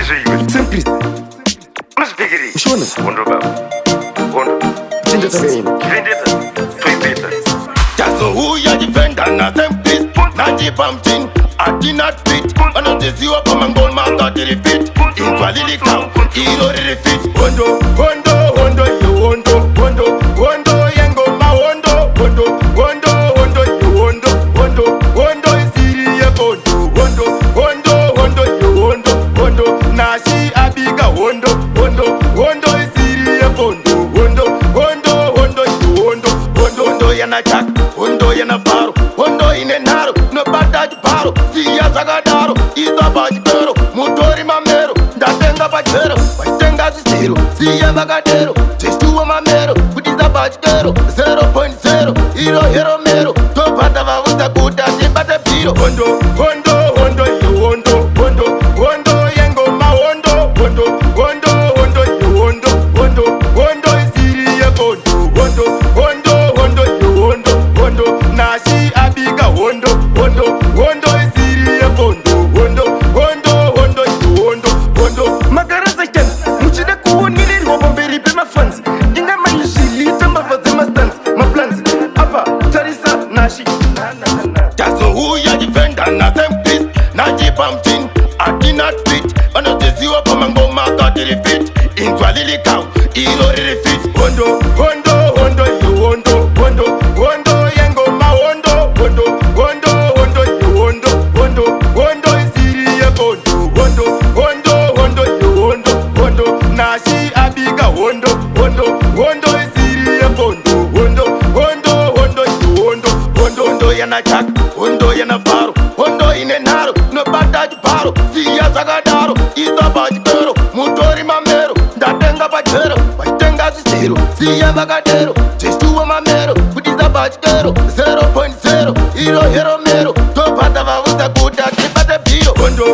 Simplist. Simplist. Unazifikiri? Ushona? Wondo baba. Wondo. Chinja tabeni. Kivendeta. Tuipeta. Jazo huya jipenda na Simplist. Najipa mtini atina fit. Wanateziwa kwa mangoma katiri fit. Intwalili kau ilo refit. Wondo, wondo, wondo, yo wondo, wondo, wondo, yengo ma wondo, wondo, wondo, wondo, yo wondo, wondo, wondo, isiri ye wondo, wondo, wondo, wondo, yo wondo, wondo, nashi abiga wondo, wondo, wondo, isiri ye wondo, wondo, wondo, wondo, yo wondo, wondo, wondo, yana chak, wondo, yana faro, wondo, ine naro, no bataji paro, siya zagadaro, iza bajikero, mutori mamero, ndatenga bachero, bachitenga zisiro, siya zagadero, testuwa mamero, kudiza bachikero, 0.0, iro hero mero, topata vavuta kuta, tibate piro, wondo, wondo, wondo, yo wondo, wondo, wondo, yengo ma wondo, wondo, wondo, wondo, yo wondo, wondo, wondo, isiri ye wondo, wondo, wondo, wondo, yo wondo, wondo, nashi abiga wondo, wondo, wondo, isiri ye wondo, wondo, wondo, wondo, yo wondo, wondo. Magarasa ken. Muchida kuonili robo mberi pe mafans. Inga manishili tamba vaze mastans. Maplans. Apa. Tarisa. Nashi. Jazo huya jipenda na Simplist. Najipa mtini atina fit. Wanateziwa kwa mangoma katiri fit. Intwalili kau ilo refit. Wondo, wondo, wondo, yo wondo, wondo, wondo, yengo ma wondo, wondo, wondo, wondo, yo wondo, wondo, wondo, isiri ye wondo, wondo, wondo, wondo, yo wondo, wondo, nashi abiga wondo, wondo, wondo, isiri ye wondo, wondo, wondo, wondo, yo wondo, wondo, wondo, yana chak, wondo, yana faro, wondo, ine naro, no bataji paro, siya zagadaro, iza bajikero, mutori mamero, ndatenga bachero, bachitenga zisiro, siya zagadero, testuwa mamero, kudiza bachikero, 0.0, iro hero mero, topata vavuta kuta, tibate piro, wondo,